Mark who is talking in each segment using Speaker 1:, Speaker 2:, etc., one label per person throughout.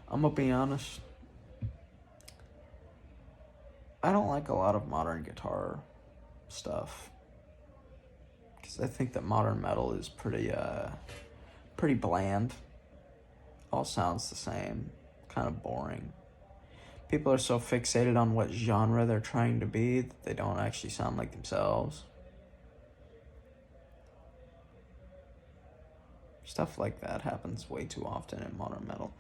Speaker 1: I'm gonna be honest. I don't like a lot of modern guitar stuff because I think that modern metal is pretty bland. All sounds the same, kind of boring. People are so fixated on what genre they're trying to be that they don't actually sound like themselves. Stuff like that happens way too often in modern metal.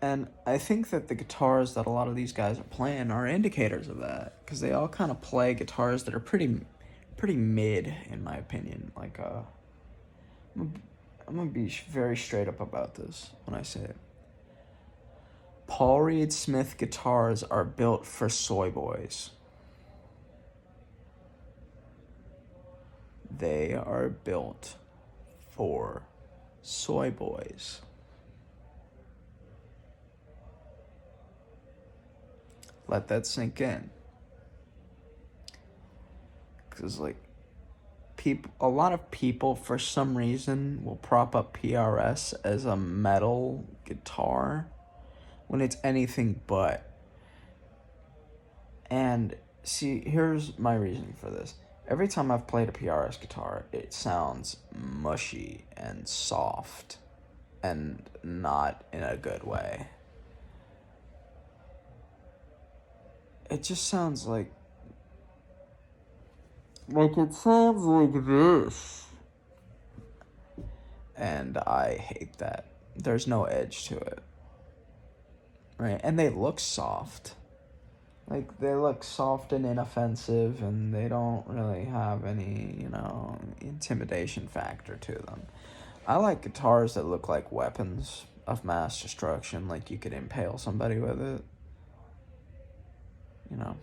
Speaker 1: And I think that the guitars that a lot of these guys are playing are indicators of that, because they all kind of play guitars that are pretty mid, in my opinion. Like, I'm gonna be very straight up about this when I say it. Paul Reed Smith guitars are built for soy boys. They are built for soy boys. Let that sink in. Because, like, a lot of people, for some reason, will prop up PRS as a metal guitar when it's anything but. And see, here's my reasoning for this. Every time I've played a PRS guitar, it sounds mushy and soft and not in a good way. It just sounds like it sounds like this. And I hate that. There's no edge to it. Right? And they look soft. Like, they look soft and inoffensive, and they don't really have any, intimidation factor to them. I like guitars that look like weapons of mass destruction, like you could impale somebody with it. No,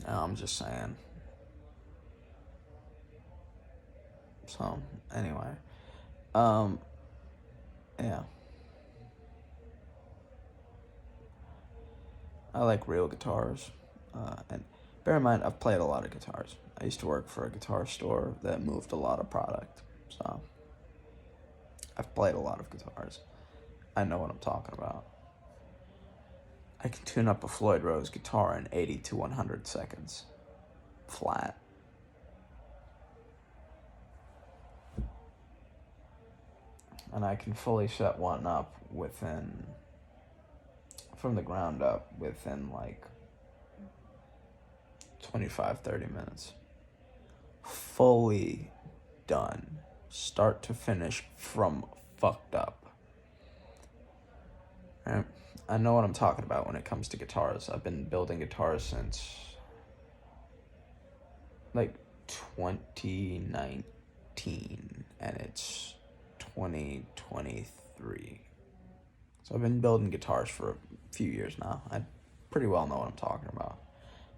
Speaker 1: I'm just saying. So, anyway. Yeah. I like real guitars. And bear in mind, I've played a lot of guitars. I used to work for a guitar store that moved a lot of product. So, I've played a lot of guitars. I know what I'm talking about. I can tune up a Floyd Rose guitar in 80 to 100 seconds. Flat. And I can fully set one up from the ground up within like 25-30 minutes. Fully done. Start to finish from fucked up. Right? I know what I'm talking about when it comes to guitars. I've been building guitars since like 2019, and it's 2023. So I've been building guitars for a few years now. I pretty well know what I'm talking about.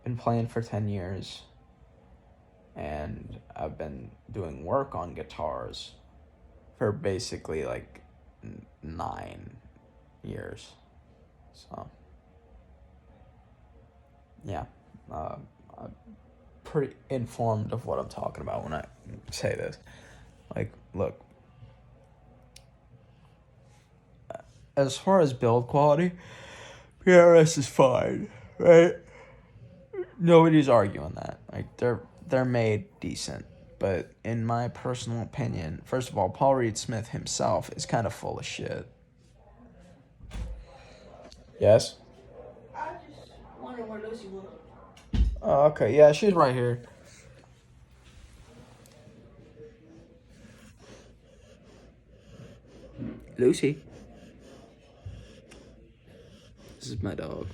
Speaker 1: Been playing for 10 years, and I've been doing work on guitars for basically like 9 years. So, yeah, I'm pretty informed of what I'm talking about when I say this. Like, look, as far as build quality, PRS is fine, right? Nobody's arguing that. Like, they're made decent. But in my personal opinion, first of all, Paul Reed Smith himself is kind of full of shit. Yes?
Speaker 2: I just wondering where Lucy was.
Speaker 1: Oh, okay. Yeah, she's right here. Lucy. This is my dog.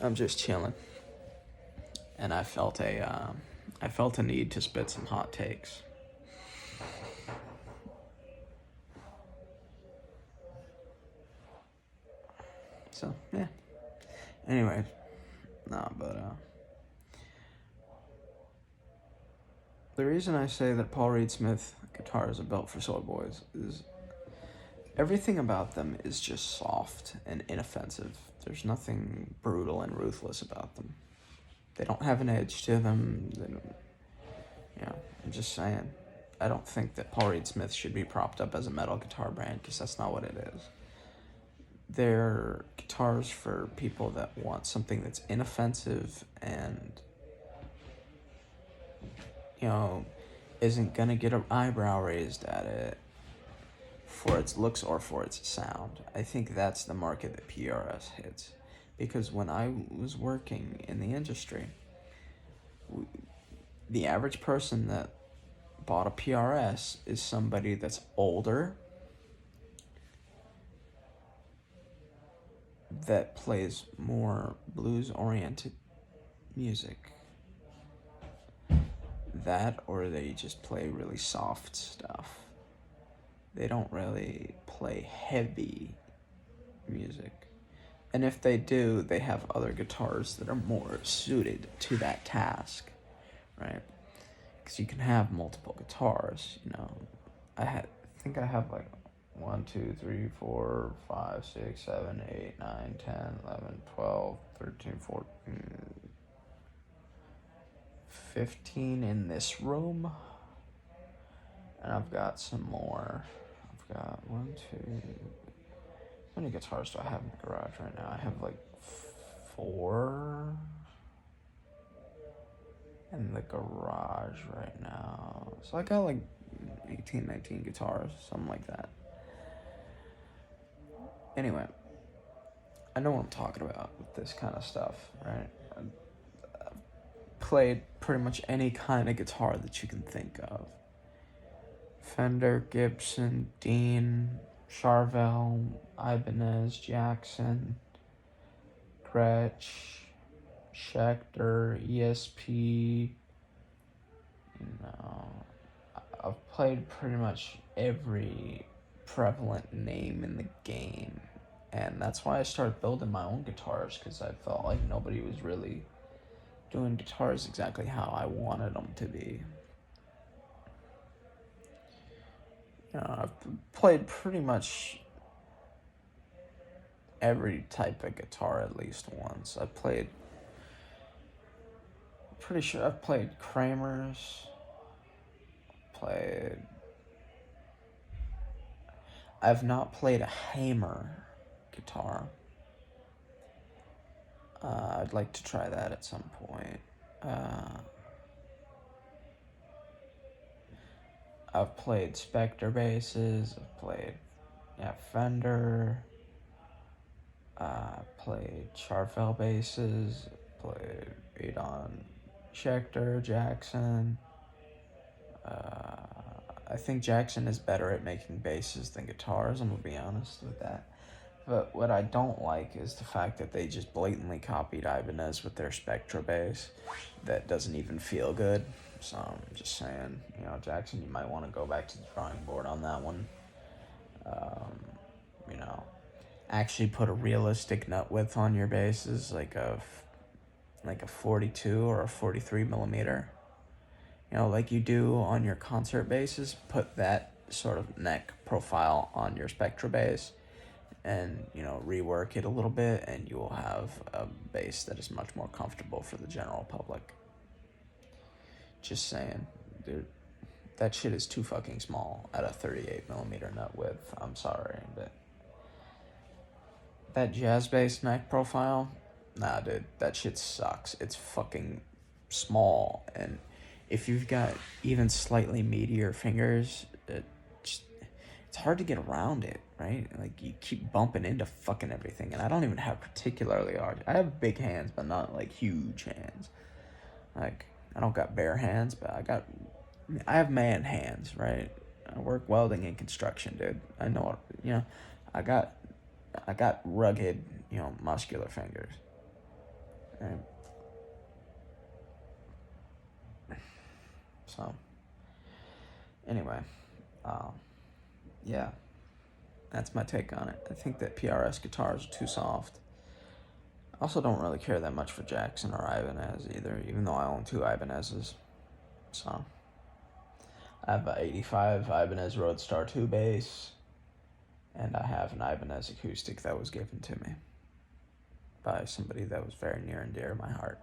Speaker 1: I'm just chilling. And I felt a need to spit some hot takes. So, yeah. Anyway, the reason I say that Paul Reed Smith guitars are built for soy boys is everything about them is just soft and inoffensive. There's nothing brutal and ruthless about them. They don't have an edge to them. I'm just saying. I don't think that Paul Reed Smith should be propped up as a metal guitar brand, because that's not what it is. They're guitars for people that want something that's inoffensive and, you know, isn't gonna get an eyebrow raised at it for its looks or for its sound. I think that's the market that PRS hits. Because when I was working in the industry, the average person that bought a PRS is somebody that's older, that plays more blues-oriented music. That, or they just play really soft stuff. They don't really play heavy music. And if they do, they have other guitars that are more suited to that task, right? Because you can have multiple guitars, you know. I think I have like 1, 2, 3, 4, 5, 6, 7, 8, 9, 10, 11, 12, 13, 14, 15 in this room. And I've got some more. I've got 1, 2. How many guitars do I have in the garage right now? I have like 4 in the garage right now. So I got like 18, 19 guitars, something like that. Anyway, I know what I'm talking about with this kind of stuff, right? I've played pretty much any kind of guitar that you can think of. Fender, Gibson, Dean, Charvel, Ibanez, Jackson, Gretsch, Schecter, ESP. You know, I've played pretty much every prevalent name in the game, and that's why I started building my own guitars, because I felt like nobody was really doing guitars exactly how I wanted them to be. You know, I've played pretty much every type of guitar at least once. Pretty sure I've played Kramer's, I've not played a Hamer guitar. I'd like to try that at some point. I've played Spectre basses, I've played Fender, played Charvel basses, played Adon Schecter, Jackson. I think Jackson is better at making basses than guitars, I'm gonna be honest with that. But what I don't like is the fact that they just blatantly copied Ibanez with their Spectra bass that doesn't even feel good. So I'm just saying, you know, Jackson, you might want to go back to the drawing board on that one. You know, actually put a realistic nut width on your basses, like a 42 or a 43 millimeter. You know, like you do on your concert basses, put that sort of neck profile on your Spectra bass, and, you know, rework it a little bit, and you will have a bass that is much more comfortable for the general public. Just saying, dude, that shit is too fucking small at a 38 millimeter nut width. I'm sorry, but that jazz bass neck profile, nah, dude, that shit sucks. It's fucking small, and if you've got even slightly meatier fingers, it's hard to get around it, right? Like, you keep bumping into fucking everything, and I don't even have particularly large. I have big hands, but not like huge hands. Like, I don't got bare hands, but I have man hands, right? I work welding and construction, dude. I know, you know, I got rugged, you know, muscular fingers. Right? So, anyway, yeah, that's my take on it. I think that PRS guitars are too soft. I also don't really care that much for Jackson or Ibanez either, even though I own 2 Ibanezes. So, I have an 85 Ibanez Roadstar 2 bass, and I have an Ibanez acoustic that was given to me by somebody that was very near and dear to my heart.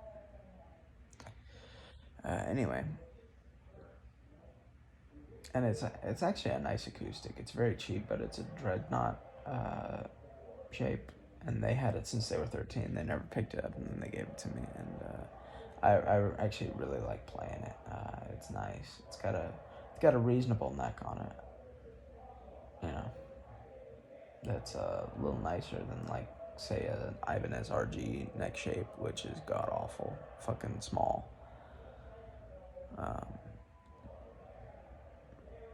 Speaker 1: Anyway, And it's actually a nice acoustic. It's very cheap, but it's a dreadnought shape, and they had it since they were 13. They never picked it up, and then they gave it to me, and I actually really like playing it. It's nice. It's got a reasonable neck on it. You know, that's a little nicer than like say an Ibanez RG neck shape, which is god awful, fucking small.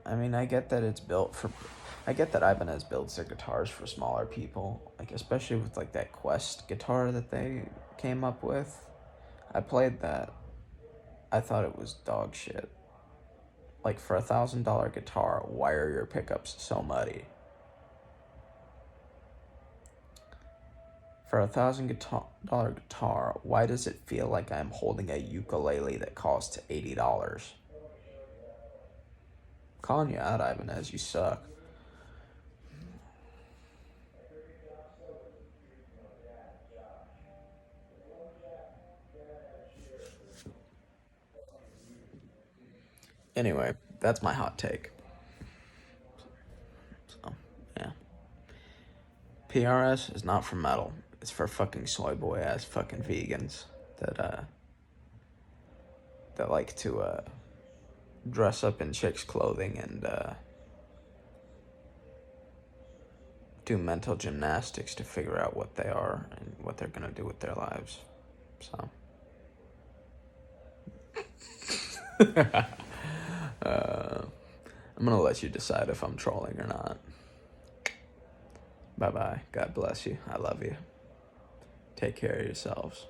Speaker 1: I mean, I get that it's built for. I get that Ibanez builds their guitars for smaller people, like especially with like that Quest guitar that they came up with. I played that. I thought it was dog shit. Like for $1,000 guitar, why are your pickups so muddy? For $1,000 guitar, why does it feel like I'm holding a ukulele that costs $80? Calling you out, Ibanez, you suck. Anyway, that's my hot take. So, yeah. PRS is not for metal. It's for fucking soy boy ass fucking vegans that like to dress up in chicks' clothing and do mental gymnastics to figure out what they are and what they're gonna do with their lives. So. I'm gonna let you decide if I'm trolling or not. Bye bye. God bless you. I love you. Take care of yourselves.